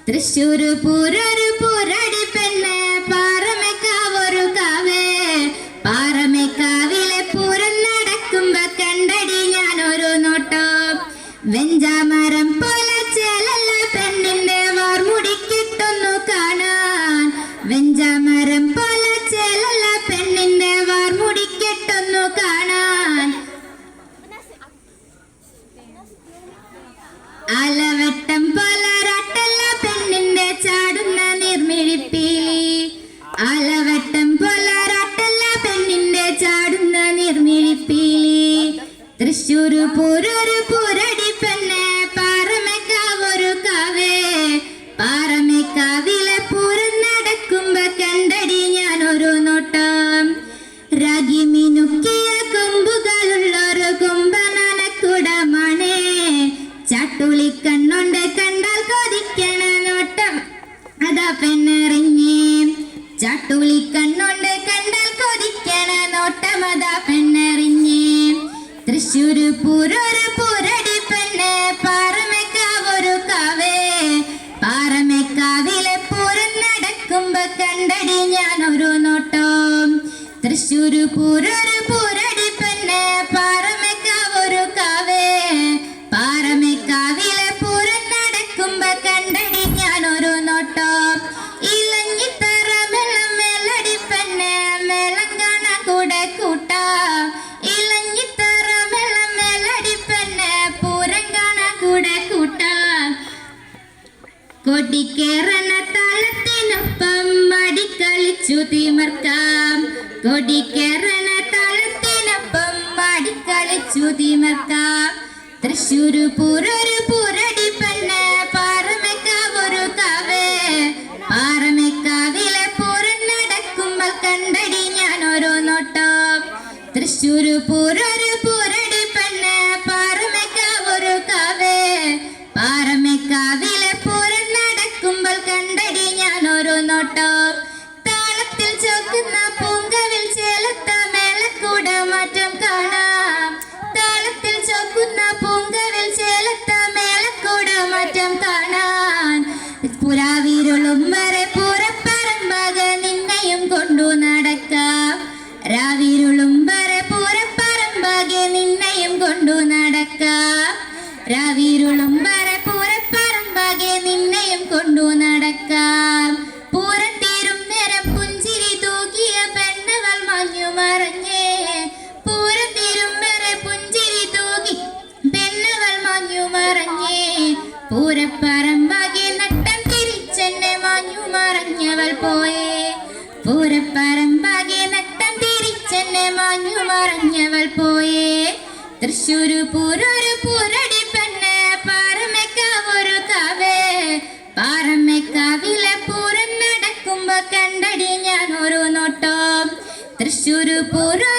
തൃശ്ശൂര് പൂരൊരു പൂരടി പെണ്ണ് പാറമേക്കാവൊരു കാവേ പാറമേക്കാവിലെ പൂരം നടക്കുമ്പോ കണ്ടടി ഞാനൊരു നോട്ടം വെഞ്ചാമരം പോലെ ചേലല്ല പെണ്ണിന്റെ വാർമുടി കിട്ടുന്നു കാണാൻ വെഞ്ചാമരം പോലെ ചേലല്ല പെണ്ണിന്റെ വാർമുടി കിട്ടുന്നു കാണാൻ ആലവട്ടം പോലൊരട്ടല്ല പെണ്ണിന്റെ ചാടുന്ന നീർമിഴിപ്പീലി ആലവട്ടം പോലൊരട്ടല്ല പെണ്ണിന്റെ ചാടുന്ന നീർമിഴിപ്പീലി തൃശ്ശൂര് പൂരൊരു പൂരടി പെണ്ണ് പാറമേക്കാവൊരു കാവേ പാറമേക്കാവിലെ പൂരം നടക്കുമ്പോ കണ്ടടി ഞാനൊരു നോട്ടം രാഗി മിനുക്കിയ കൊമ്പുകളുള്ളൊരു കൊമ്പനാനക്കുടമണേ ചാട്ടുളി കണ്ണുണ്ട് കണ്ടാൽ കൊതിക്കണ നോട്ടം അതാ പെണ്ണെറിഞ്ഞേ ചാട്ടുളി കണ്ണുണ്ട് കണ്ടാൽ കൊതിക്കണ നോട്ടം അതാ പെണ്ണെറിഞ്ഞേ തൃശ്ശൂര് പൂരൊരു പൂരടി പെണ്ണ് പാറമേക്കാവൊരു കാവേ പാറമേക്കാവിലെ പൂരം നടക്കുമ്പോ കണ്ടടി ഞാനൊരു നോട്ടം തൃശ്ശൂര് പൂരൊരു പൂരടി പെണ്ണ് പാറമേക്കാവൊരു കാവേ പാറമേക്കാവിലെ പൂരം നടക്കുമ്പോ കണ്ടടി ഞാനൊരു നോട്ടം ഇലഞ്ഞിത്തറ മെള്ളം മേലടി പെണ്ണ് മേളം കാണാൻ കൂടെ കൂട്ടാം ഇലഞ്ഞിത്തറ മെള്ളം മേലടി പെണ്ണ് പൂരം കാണാൻ കൂടെ കൂട്ടാം കൊടിക്കേറണ താളത്തിനൊപ്പം മടിക്കളിച്ചു തിമർക്കാം കൊടിക്കേറണ താളത്തിനൊപ്പം മടിക്കളിച്ചു തിമർക്കാം തൃശ്ശൂര് പൂരൊരു പൂരടി പെണ്ണ് പാറമേക്കാവൊരു കാവേ പാറമേക്കാവിലെ പൂരം നടക്കുമ്പോൾ കണ്ടടി ഞാനൊരു നോട്ടം തൃശ്ശൂര് പൂരൊരു പൂരടി പെണ്ണ് പാറമേക്കാവൊരു കാവേ പാറമേക്കാവിലെ പൂരം നടക്കുമ്പോൾ കണ്ടടി ഞാനൊരു നോട്ടം താളത്തിൽ ചോക്കുന്ന പൂങ്കവിൽ ചേലത്ത മേളക്കൂട മാറ്റം കാണാം താളത്തിൽ ചോക്കുന്ന പൂങ്കവിൽ ചേലത്ത മേളക്കൂട മാറ്റം കാണാൻ പുരാവിരുളും വരെ പൂരപ്പറമ്പാക നിന്നെയും കൊണ്ടു നടക്കാം രാവിരുളും വരെ പൂരപ്പറമ്പാകെ നിന്നെയും കൊണ്ടു നടക്കാം രാവിരുളും വരെ പൂരപ്പറമ്പാകെ നിന്നെയും കൊണ്ടു നടക്കാം പൂരം തീരും നേരം പുഞ്ചിരി തൂക്കിയ പെണ്ണവൾ മഞ്ഞു മറഞ്ഞേ പൂരം തീരും വരെ പുഞ്ചിരി തൂകി പെണ്ണവൾ മഞ്ഞു മറഞ്ഞേ പൂരപ്പറമ്പാകെ നട്ടം തിരിച്ചെന്നെ മഞ്ഞു മറഞ്ഞവൾ പോയേ പൂരപ്പറമ്പാകെ നട്ടം തിരിച്ചെന്നെ മഞ്ഞു മറഞ്ഞവൾ പോയേ തൃശ്ശൂര് പൂരൊരു പൂരടി പെണ്ണ് പാറമേക്കാവൊരു കാവേ പാറമേക്കാവിലെ പൂരം നടക്കുമ്പോ കണ്ടടി ഞാനൊരു നോട്ടം തൃശ്ശൂര് പൂരം